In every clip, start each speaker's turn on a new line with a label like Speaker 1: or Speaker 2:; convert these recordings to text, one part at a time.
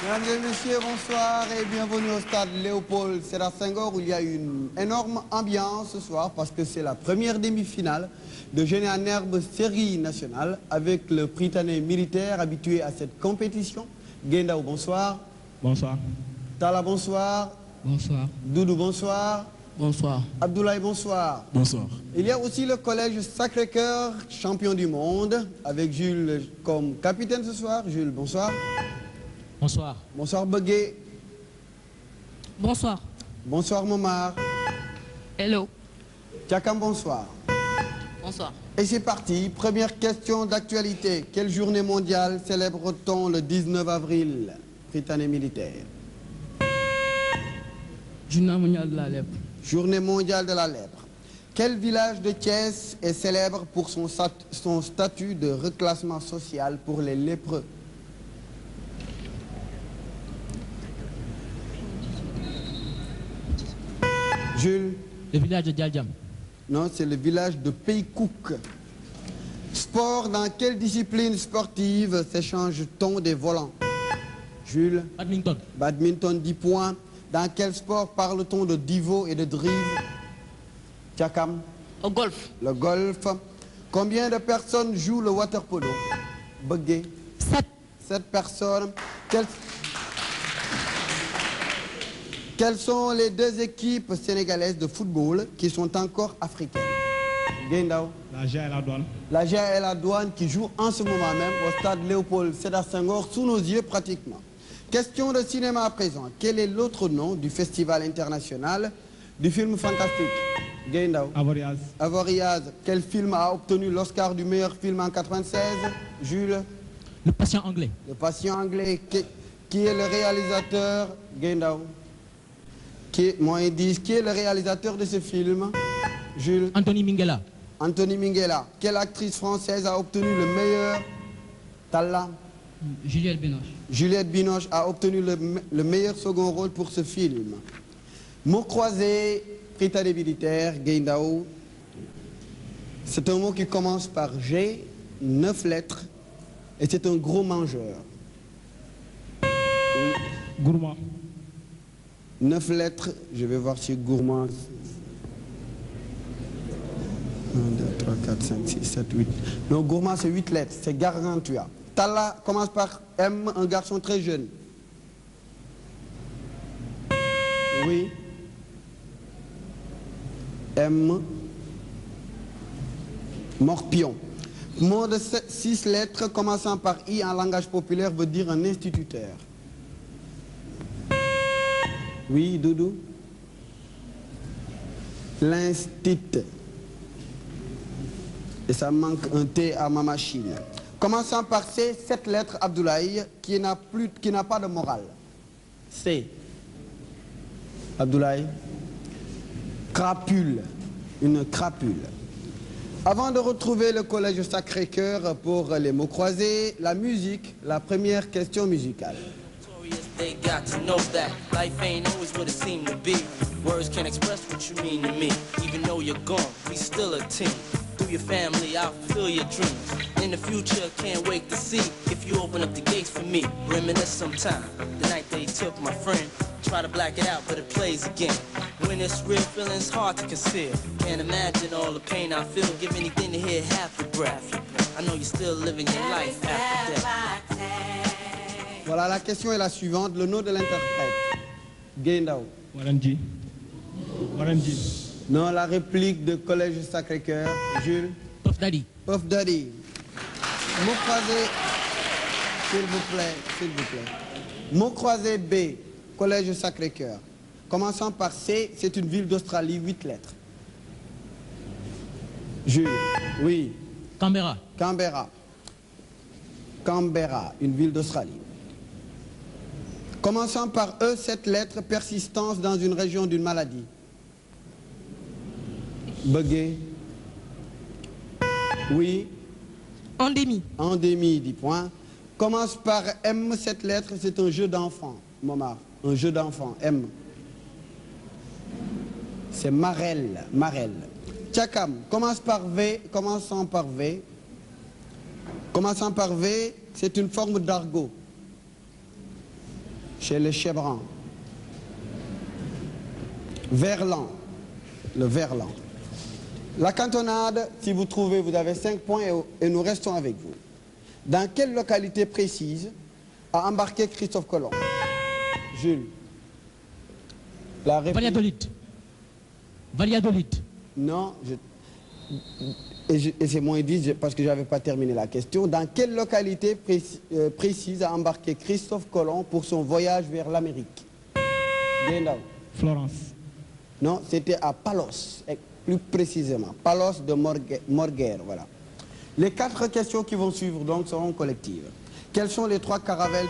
Speaker 1: Mesdames et messieurs, bonsoir et bienvenue au stade Léopold Sédar Senghor où il y a une énorme ambiance ce soir parce que c'est la première demi-finale de Génie en herbe série nationale avec le Prytanée militaire habitué à cette compétition. Guendao, bonsoir.
Speaker 2: Bonsoir.
Speaker 1: Tala, bonsoir.
Speaker 3: Bonsoir.
Speaker 1: Doudou, bonsoir.
Speaker 3: Bonsoir.
Speaker 1: Abdoulaye, bonsoir.
Speaker 2: Bonsoir.
Speaker 1: Il y a aussi le collège Sacré-Cœur, champion du monde, avec Jules comme capitaine ce soir. Jules, bonsoir.
Speaker 3: Bonsoir.
Speaker 1: Bonsoir Begué.
Speaker 4: Bonsoir.
Speaker 1: Bonsoir Momar.
Speaker 4: Hello.
Speaker 1: Tchakam, bonsoir.
Speaker 4: Bonsoir.
Speaker 1: Et c'est parti, première question d'actualité. Quelle journée mondiale célèbre-t-on le 19 avril? Prytanée militaire.
Speaker 3: Journée mondiale de la lèpre.
Speaker 1: Journée mondiale de la lèpre. Quel village de Thiès est célèbre pour son statut de reclassement social pour les lépreux? Jules?
Speaker 3: Le village de Djaldjam.
Speaker 1: Non, c'est le village de Peykouk. Sport, dans quelle discipline sportive s'échange-t-on des volants? Jules?
Speaker 3: Badminton.
Speaker 1: Badminton, 10 points. Dans quel sport parle-t-on de divot et de drive? Tchakam?
Speaker 4: Au golf.
Speaker 1: Le golf. Combien de personnes jouent le waterpolo? Begué?
Speaker 4: 7.
Speaker 1: 7 personnes. Quelles sont les deux équipes sénégalaises de football qui sont encore africaines? Guendao?
Speaker 2: La GA et la douane.
Speaker 1: La GA et la douane qui jouent en ce moment même au stade Léopold Sédar Senghor sous nos yeux pratiquement. Question de cinéma à présent. Quel est l'autre nom du festival international du film fantastique? Guendao?
Speaker 2: Avoriaz.
Speaker 1: Avoriaz. Quel film a obtenu l'Oscar du meilleur film en 96? Jules?
Speaker 3: Le patient anglais.
Speaker 1: Le patient anglais. Qui est le réalisateur? Guendao? Qui est le réalisateur de ce film? Jules?
Speaker 3: Anthony Minghella.
Speaker 1: Anthony Minghella. Quelle actrice française a obtenu le meilleur? Talla?
Speaker 3: Juliette Binoche.
Speaker 1: Juliette Binoche a obtenu le meilleur second rôle pour ce film. Mot croisé, Prytanée militaire, Guendao. C'est un mot qui commence par G, 9 lettres, et c'est un gros mangeur.
Speaker 2: Gourmand.
Speaker 1: 9 lettres, je vais voir si gourmand. 1, 2, 3, 4, 5, 6, 7, 8. Non, gourmand c'est 8 lettres, c'est Gargantua. Talla commence par M, un garçon très jeune. Oui. M. Morpion. Mot de 6 lettres commençant par I en langage populaire veut dire un instituteur. Oui, Doudou? L'instit. Et ça manque un T à ma machine. Commençant par C, 7 lettres, Abdoulaye, qui n'a pas de morale. C. Abdoulaye. Crapule. Une crapule. Avant de retrouver le collège Sacré-Cœur pour les mots croisés, la musique, la première question musicale.
Speaker 5: They got to know that life ain't always what it seemed to be. Words can't express what you mean to me. Even though you're gone, we still a team. Through your family, I'll fulfill your dreams. In the future, can't wait to see if you open up the gates for me. Reminisce sometime, the night they took my friend. Try to black it out, but it plays again. When it's real, feeling's hard to conceal. Can't imagine all the pain I feel. Give anything to hear half your breath. I know you're still living your life after death.
Speaker 1: Voilà, la question est la suivante, le nom de l'interprète. Guendao.
Speaker 2: Waranji. Waranji.
Speaker 1: Non, la réplique de Collège Sacré-Cœur. Jules.
Speaker 3: Puff Daddy.
Speaker 1: Puff Daddy. Mot croisé, s'il vous plaît, s'il vous plaît. Mot croisé B, Collège Sacré-Cœur. Commençant par C, c'est une ville d'Australie, 8 lettres. Jules. Oui.
Speaker 3: Canberra.
Speaker 1: Canberra. Canberra, une ville d'Australie. Commençant par E, 7 lettres, persistance dans une région d'une maladie. Begué. Oui.
Speaker 4: Endémie.
Speaker 1: Endémie, 10 points. Commence par M, 7 lettres, c'est un jeu d'enfant. Momar, un jeu d'enfant, M. C'est Marelle, Marelle. Tchakam, commence par V, commençant par V. Commençant par V, c'est une forme d'argot. chez les Chebrans. Verlan, le Verlan. La cantonade, si vous trouvez, vous avez 5 points et nous restons avec vous. Dans quelle localité précise a embarqué Christophe Colomb? Jules. La réponse...
Speaker 3: Valladolid. Valladolid.
Speaker 1: Non, et c'est moins 10 parce que je n'avais pas terminé la question. Dans quelle localité précise a embarqué Christophe Colomb pour son voyage vers l'Amérique?
Speaker 2: Florence.
Speaker 1: Non, c'était à Palos, plus précisément. Palos de Morguer, voilà. Les 4 questions qui vont suivre donc seront collectives. Quels sont les 3 caravelles,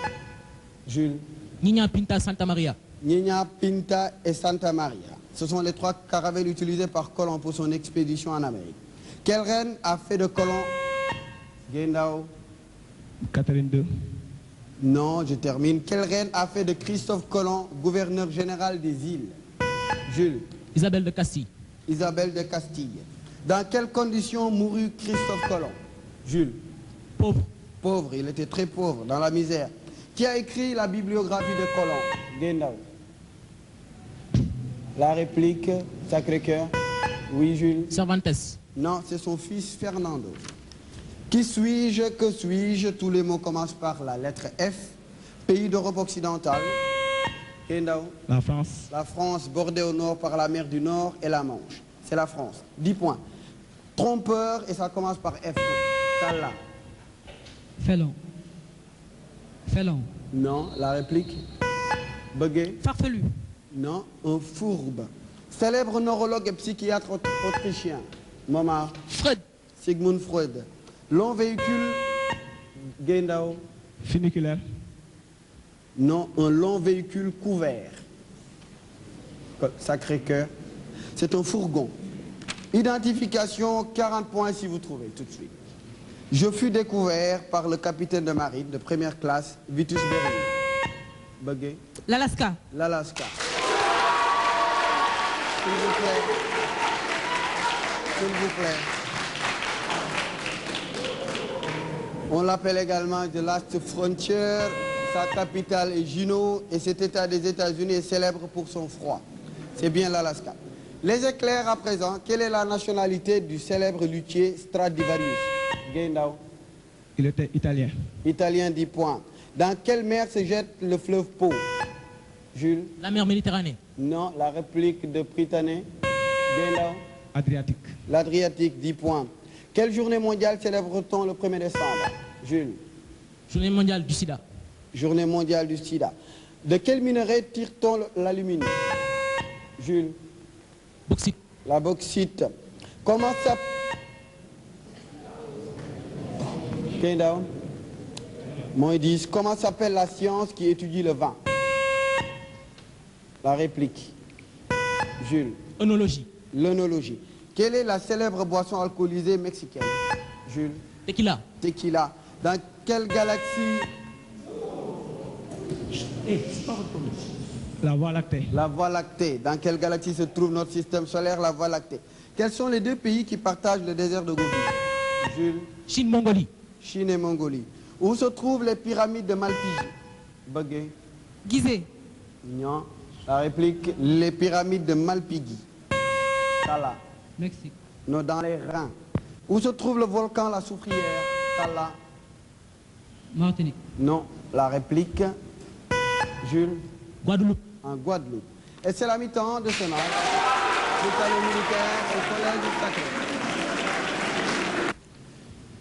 Speaker 1: Jules?
Speaker 3: Nina Pinta Santa Maria.
Speaker 1: Nina, Pinta et Santa Maria. Ce sont les 3 caravelles utilisées par Colomb pour son expédition en Amérique. Quelle reine a fait de Colomb? Gendao.
Speaker 2: Catherine II.
Speaker 1: Non, je termine. Quelle reine a fait de Christophe Colomb gouverneur général des îles? Jules.
Speaker 3: Isabelle de Castille.
Speaker 1: Isabelle de Castille. Dans quelles conditions mourut Christophe Colomb? Jules.
Speaker 3: Pauvre.
Speaker 1: Pauvre, il était très pauvre, dans la misère. Qui a écrit la bibliographie de Colomb? Gendao. La réplique, Sacré-Cœur. Oui, Jules.
Speaker 3: Cervantes.
Speaker 1: Non, c'est son fils Fernando. Qui suis-je? Que suis-je? Tous les mots commencent par la lettre F. Pays d'Europe occidentale. Gendao.
Speaker 2: La France.
Speaker 1: La France, bordée au nord par la mer du Nord et la Manche. C'est la France. 10 points. Trompeur, et ça commence par F. Tala.
Speaker 3: Félon. Félon.
Speaker 1: Non, la réplique. Bugué.
Speaker 4: Farfelu.
Speaker 1: Non, un fourbe. Célèbre neurologue et psychiatre autrichien. Momar.
Speaker 4: Freud.
Speaker 1: Sigmund Freud. Long véhicule. Gendao.
Speaker 2: Funiculaire.
Speaker 1: Non, un long véhicule couvert. Sacré-Cœur. C'est un fourgon. Identification, 40 points si vous trouvez tout de suite. Je fus découvert par le capitaine de marine de première classe, Vitus Bering. Bugué.
Speaker 4: L'Alaska.
Speaker 1: L'Alaska. S'il vous plaît. S'il vous plaît. On l'appelle également The Last Frontier. Sa capitale est Juneau et cet état des États-Unis est célèbre pour son froid. C'est bien l'Alaska. Les éclairs à présent, quelle est la nationalité du célèbre luthier Stradivarius? Gendao.
Speaker 2: Il était italien.
Speaker 1: Italien, 10 points. Dans quelle mer se jette le fleuve Pô? Jules.
Speaker 3: La mer Méditerranée.
Speaker 1: Non, la réplique de Britannique. Gendao.
Speaker 2: Adriatique.
Speaker 1: L'Adriatique, 10 points. Quelle journée mondiale célèbre-t-on le 1er décembre? Jules.
Speaker 3: Journée mondiale du sida.
Speaker 1: Journée mondiale du sida. De quel minerai tire-t-on l'aluminium? Jules.
Speaker 3: Bauxite.
Speaker 1: La bauxite. Comment ça... Moins 10. Comment s'appelle la science qui étudie le vin? La réplique. Jules.
Speaker 3: Œnologie.
Speaker 1: L'œnologie. Quelle est la célèbre boisson alcoolisée mexicaine? Jules.
Speaker 3: Tequila.
Speaker 1: Tequila. Dans quelle galaxie?
Speaker 2: La Voie lactée.
Speaker 1: La Voie lactée. Dans quelle galaxie se trouve notre système solaire, la Voie lactée? Quels sont les 2 pays qui partagent le désert de Gobi? Jules.
Speaker 3: Chine, Mongolie.
Speaker 1: Chine et Mongolie. Où se trouvent les pyramides de Malpighi? Bugué.
Speaker 4: Gizeh.
Speaker 1: Non. La réplique, les pyramides de Malpighi. Tala.
Speaker 3: Mexique.
Speaker 1: Non, dans les reins. Où se trouve le volcan La Soufrière? Tala.
Speaker 3: Martinique.
Speaker 1: Non. La réplique, Jules.
Speaker 3: Guadeloupe.
Speaker 1: En Guadeloupe. Et c'est la mi-temps de ce match. Britannique militaire au collège du Sacré.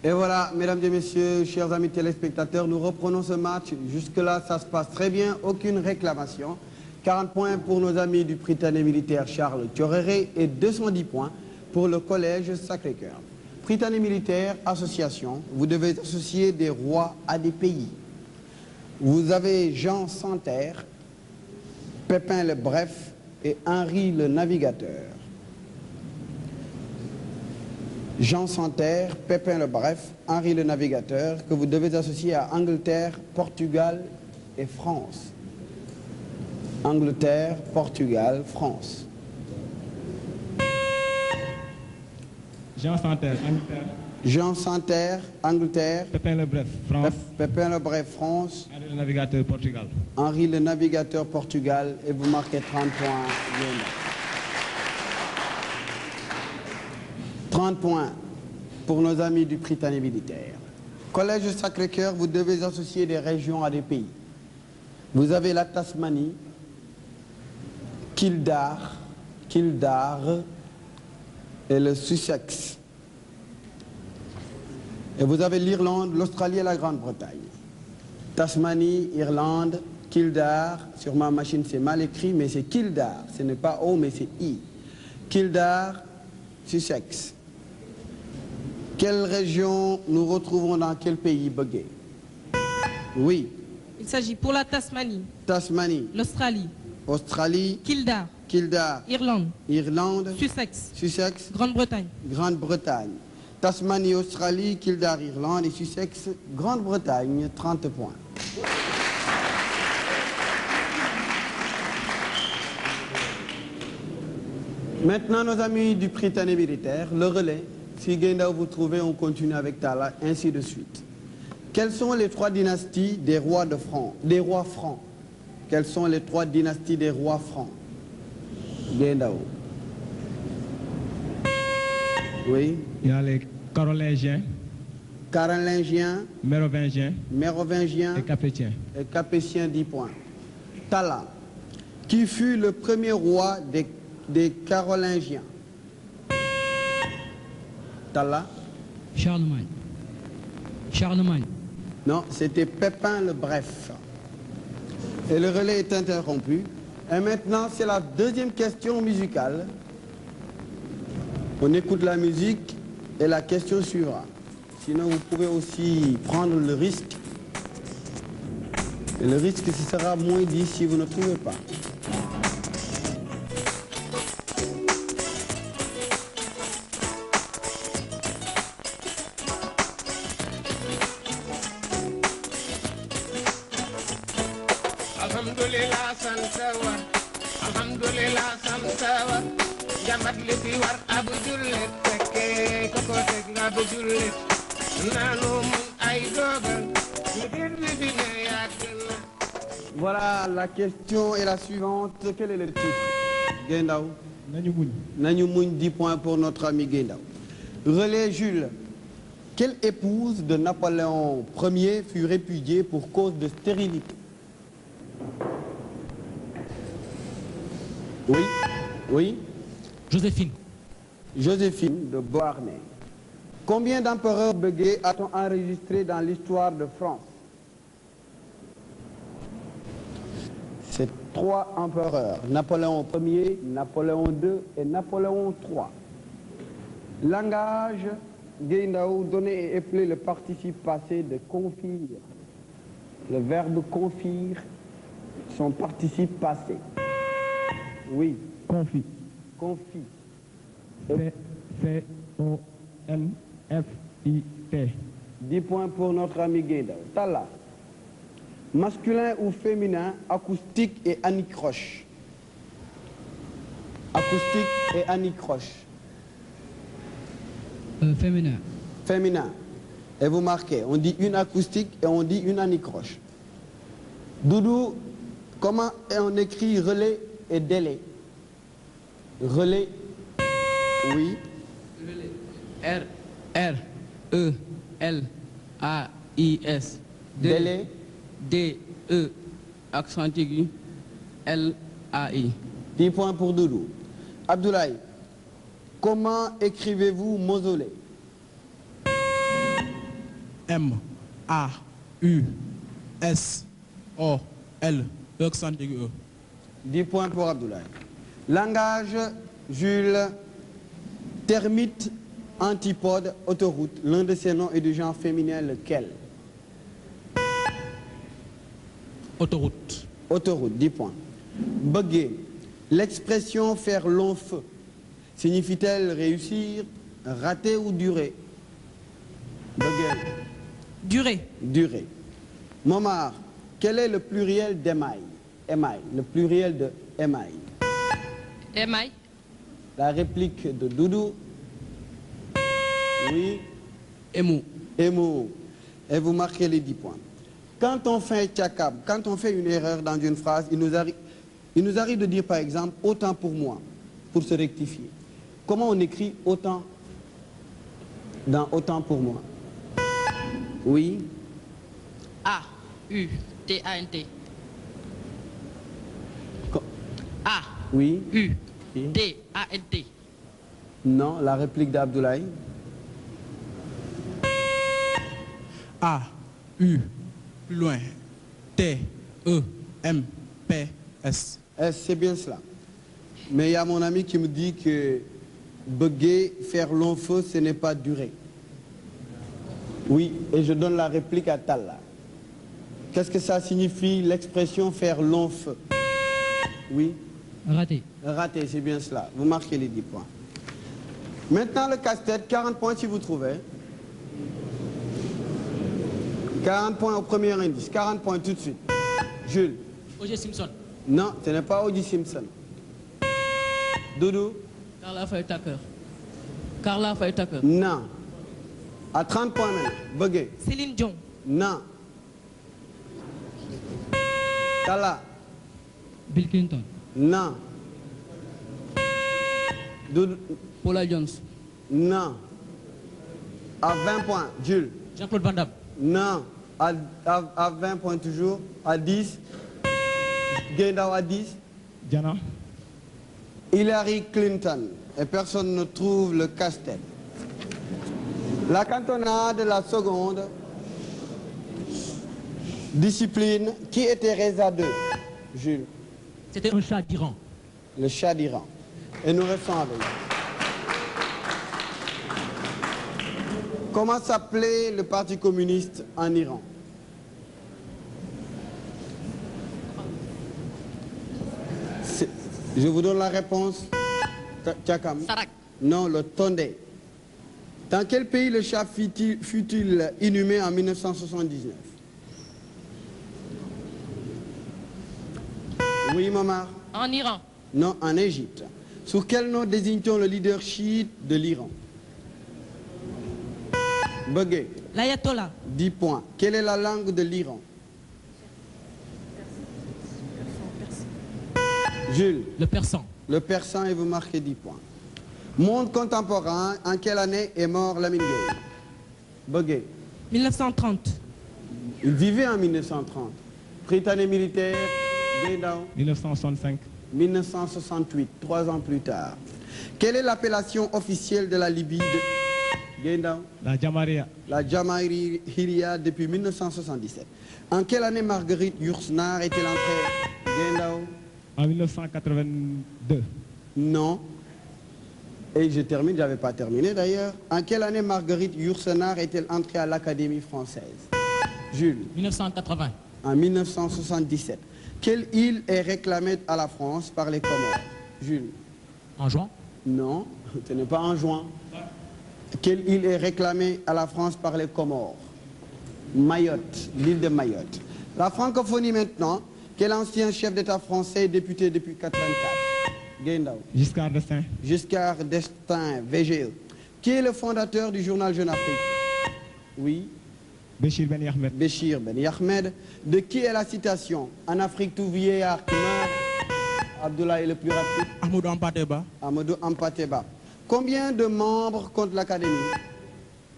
Speaker 1: Et voilà, mesdames et messieurs, chers amis téléspectateurs, nous reprenons ce match. Jusque-là, ça se passe très bien, aucune réclamation. 40 points pour nos amis du Britannique militaire Charles Thioréré et 210 points pour le collège Sacré-Cœur. Britannique militaire, association, vous devez associer des rois à des pays. Vous avez Jean Santerre, Pépin le Bref et Henri le Navigateur. Jean Santerre, Pépin le Bref, Henri le Navigateur, que vous devez associer à Angleterre, Portugal et France. Angleterre, Portugal, France.
Speaker 2: Jean Santerre, Angleterre.
Speaker 1: Jean Santerre, Angleterre.
Speaker 2: Pépin Le Bref, France.
Speaker 1: Pépin Le Bref, France.
Speaker 2: Henri le Navigateur, Portugal.
Speaker 1: Henri le Navigateur, Portugal. Et vous marquez 30 points. 30 points pour nos amis du Prytanée militaire. Collège Sacré-Cœur, vous devez associer des régions à des pays. Vous avez la Tasmanie, Kildare et le Sussex. Et vous avez l'Irlande, l'Australie et la Grande-Bretagne. Tasmanie, Irlande, Kildare. Sur ma machine, c'est mal écrit, mais c'est Kildare. Ce n'est pas O, mais c'est I. Kildare, Sussex. Quelle région nous retrouvons dans quel pays, Bugué? Oui.
Speaker 4: Il s'agit pour la Tasmanie,
Speaker 1: Tasmanie,
Speaker 4: l'Australie,
Speaker 1: Australie,
Speaker 4: Kildare,
Speaker 1: Irlande,
Speaker 4: Sussex,
Speaker 1: Grande-Bretagne. Tasmanie, Australie, Kildare, Irlande et Sussex, Grande-Bretagne, 30 points. Maintenant, nos amis du Prytanée militaire, le relais. Si Guinda vous trouvez, on continue avec Tala, ainsi de suite. Quelles sont les 3 dynasties des rois francs? Quelles sont les 3 dynasties des rois francs? Guindao. Oui.
Speaker 2: Il y a les Carolingiens,
Speaker 1: Mérovingiens
Speaker 2: et Capétiens.
Speaker 1: Et Capétiens, 10 points. Tala. Qui fut le premier roi des Carolingiens? Tala.
Speaker 3: Charlemagne.
Speaker 1: Non, c'était Pépin le Bref. Et le relais est interrompu. Et maintenant, c'est la deuxième question musicale. On écoute la musique et la question suivra. Sinon, vous pouvez aussi prendre le risque. Et le risque, ce sera moins 10 si vous ne trouvez pas. Voilà, la question est la suivante. Quel est le titre? Guindao. Nanyoumoun, 10 points pour notre ami Guindao. Relais Jules. Quelle épouse de Napoléon Ier fut répudiée pour cause de stérilité? Oui. Joséphine de Beauharnais. Combien d'empereurs Bégué a-t-on enregistré dans l'histoire de France? C'est 3 empereurs. Napoléon Ier, Napoléon II et Napoléon III. Langage, Guindao, donner et épeler le participe passé de confire. Le verbe confire, son participe passé. Oui.
Speaker 2: Confit. C-O-N-F-I-T.
Speaker 1: 10 points pour notre ami Guindao. Tala. Masculin ou féminin, acoustique et anicroche. Acoustique et anicroche.
Speaker 3: Féminin.
Speaker 1: Féminin. Et vous marquez, on dit une acoustique et on dit une anicroche. Doudou, comment on écrit relais et délai? Relais, oui.
Speaker 6: R-E-L-A-I-S.
Speaker 1: Délai.
Speaker 6: D-E, accent aigu, L-A-I.
Speaker 1: 10 points pour Doudou. Abdoulaye, comment écrivez-vous mausolée?
Speaker 7: M-A-U-S-O-L, accent aigu.
Speaker 1: 10 points pour Abdoulaye. Langage, Jules. Termite, antipode, autoroute. L'un de ces noms est du genre féminin, lequel?
Speaker 7: Autoroute.
Speaker 1: Autoroute, 10 points. Bugué. L'expression faire long feu signifie-t-elle réussir, rater ou durer? Bugué. Durer. Momar, quel est le pluriel d'émail? Émail, le pluriel de émail.
Speaker 4: Émail.
Speaker 1: La réplique de Doudou. Oui.
Speaker 6: Emo.
Speaker 1: Emo. Et vous marquez les 10 points. Quand on fait tchakab, quand on fait une erreur dans une phrase, il nous arrive de dire par exemple autant pour moi, pour se rectifier. Comment on écrit autant dans autant pour moi? Oui.
Speaker 6: A-U-T-A-N-T.
Speaker 1: Oui.
Speaker 6: A-U-T-A-N-T.
Speaker 1: Non, la réplique d'Abdoulaye.
Speaker 7: A, U, plus loin, T, E, M, P, S.
Speaker 1: C'est bien cela. Mais il y a mon ami qui me dit que bugger, faire long feu, ce n'est pas durer. Oui, et je donne la réplique à Talla. Qu'est-ce que ça signifie l'expression faire long feu? Oui.
Speaker 3: Raté.
Speaker 1: Raté, c'est bien cela. Vous marquez les 10 points. Maintenant le casse-tête, 40 points si vous trouvez. 40 points au premier indice, 40 points tout de suite. Jules.
Speaker 6: O.J. Simpson.
Speaker 1: Non, ce n'est pas O.J. Simpson. Doudou.
Speaker 6: Carla Faye Tucker. Carla Faye Tucker.
Speaker 1: Non. À 30 points maintenant. Bugué.
Speaker 4: Céline Dion.
Speaker 1: Non. Tala.
Speaker 3: Bill Clinton.
Speaker 1: Non. Doudou.
Speaker 6: Paula Jones.
Speaker 1: Non. À 20 points. Jules.
Speaker 6: Jean-Claude Van Damme.
Speaker 1: Non. À 20 points toujours. À 10. Gaindao à 10.
Speaker 2: Diana.
Speaker 1: Hillary Clinton. Et personne ne trouve le casse-tête. La cantonade, la seconde. Discipline. Qui était Reza II? Jules.
Speaker 6: C'était un chat d'Iran.
Speaker 1: Le chat d'Iran. Et nous restons avec. Comment s'appelait le Parti communiste en Iran? Je vous donne la réponse. Tchakam.
Speaker 6: Sarak.
Speaker 1: Non, le Tondé. Dans quel pays le chat fut-il inhumé en 1979? Oui, Momar.
Speaker 4: En Iran.
Speaker 1: Non, en Égypte. Sous quel nom désigne-t-on le leader chiite de l'Iran? Bugué.
Speaker 4: L'ayatollah.
Speaker 1: 10 points. Quelle est la langue de l'Iran? Jules.
Speaker 6: Le persan.
Speaker 1: Le persan, et vous marquez 10 points. Monde contemporain, en quelle année est mort Lamine Gueye? Bugué.
Speaker 4: 1930.
Speaker 1: Il vivait en 1930. Britannique militaire, Gaindao.
Speaker 2: 1965.
Speaker 1: 1968, 3 ans plus tard. Quelle est l'appellation officielle de la Libye de Gaindao?
Speaker 2: La Jamaria.
Speaker 1: La Jamahiria depuis 1977. En quelle année Marguerite Yourcenar est-elle entrée Gaindao?
Speaker 2: En 1982.
Speaker 1: Non. Et je termine, j'avais pas terminé d'ailleurs. En quelle année Marguerite Yourcenar est-elle entrée à l'Académie française? Jules.
Speaker 6: 1980.
Speaker 1: En 1977. Quelle île est réclamée à la France par les Comores? Jules.
Speaker 6: En juin.
Speaker 1: Non, ce n'est pas en juin. Quelle île est réclamée à la France par les Comores? Mayotte, l'île de Mayotte. La francophonie maintenant. Quel ancien chef d'État français député depuis 1984? Gaindao.
Speaker 2: Giscard d'Estaing.
Speaker 1: Giscard d'Estaing, VGE. Qui est le fondateur du journal Jeune Afrique? Oui.
Speaker 2: Béchir Ben Ahmed.
Speaker 1: Béchir Ben Ahmed. De qui est la citation? En Afrique, tout vieillard qui meurt. Abdoulaye est le plus rapide.
Speaker 7: Amadou Ampateba.
Speaker 1: Amadou Ampateba. Combien de membres compte l'Académie?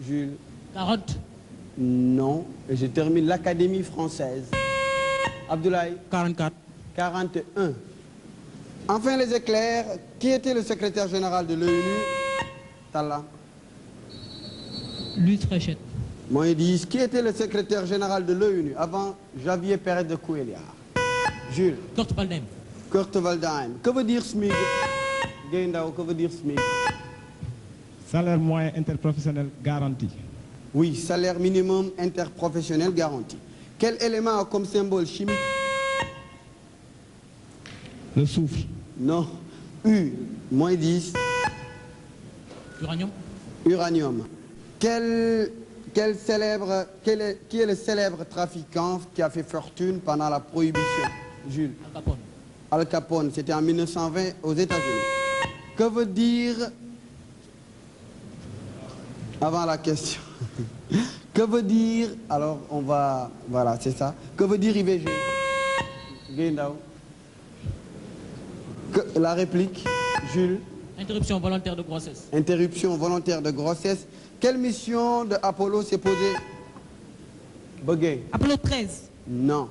Speaker 1: Jules.
Speaker 6: 40.
Speaker 1: Non. Et je termine l'Académie française. Abdoulaye.
Speaker 7: 44.
Speaker 1: 41. Enfin les éclairs. Qui était le secrétaire général de l'ONU? Talla.
Speaker 3: Louis Tréchet.
Speaker 1: Moi, ils disent, qui était le secrétaire général de l'ONU avant Javier Pérez de Cuéllar? Jules.
Speaker 6: Kurt Waldheim.
Speaker 1: Kurt Waldheim. Que veut dire SMIC? Gaindao, que veut dire SMIC?
Speaker 2: Salaire moyen interprofessionnel garanti.
Speaker 1: Oui, salaire minimum interprofessionnel garanti. Quel élément a comme symbole chimique?
Speaker 2: Le soufre.
Speaker 1: Non. U. Moins 10.
Speaker 6: Uranium.
Speaker 1: Uranium. Qui est le célèbre trafiquant qui a fait fortune pendant la prohibition? Jules.
Speaker 6: Al Capone.
Speaker 1: Al Capone, c'était en 1920 aux États-Unis. Que veut dire, avant la question, Que veut dire... Alors, on va... Voilà, c'est ça. Que veut dire IVG? Guéndao. La réplique, Jules.
Speaker 6: Interruption volontaire de grossesse.
Speaker 1: Interruption volontaire de grossesse. Quelle mission de Apollo s'est posée? Bugay.
Speaker 4: Apollo 13.
Speaker 1: Non.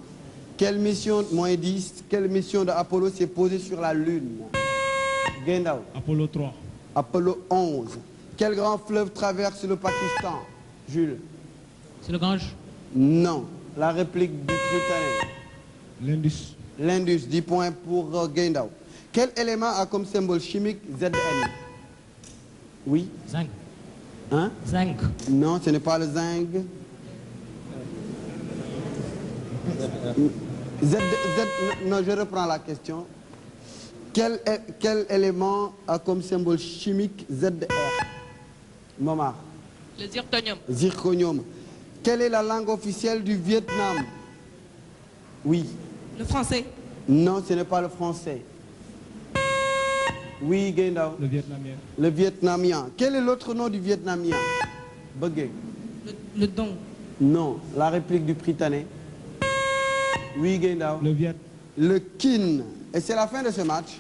Speaker 1: Quelle mission, moins 10, quelle mission de Apollo s'est posée sur la Lune? Guéndao.
Speaker 2: Apollo 3.
Speaker 1: Apollo 11. Quel grand fleuve traverse le Pakistan? Jules.
Speaker 6: C'est le Gange.
Speaker 1: Non. La réplique du Britannique.
Speaker 2: L'Indus.
Speaker 1: L'Indus, 10 points pour Guéndao. Quel élément a comme symbole chimique Zn? Oui.
Speaker 6: Zinc.
Speaker 1: Hein?
Speaker 6: Zinc.
Speaker 1: Non, ce n'est pas le zinc. Non, je reprends la question. Quel élément a comme symbole chimique ZR? Momar.
Speaker 6: Le zirconium.
Speaker 1: Zirconium. Quelle est la langue officielle du Vietnam? Oui.
Speaker 4: Le français.
Speaker 1: Non, ce n'est pas le français. Oui, Guéndao.
Speaker 2: Le vietnamien.
Speaker 1: Le vietnamien. Quel est l'autre nom du vietnamien? Bugay.
Speaker 4: Le don.
Speaker 1: Non, la réplique du Britannique. Oui, Guéndao.
Speaker 2: Le Viet.
Speaker 1: Le kin. Et c'est la fin de ce match.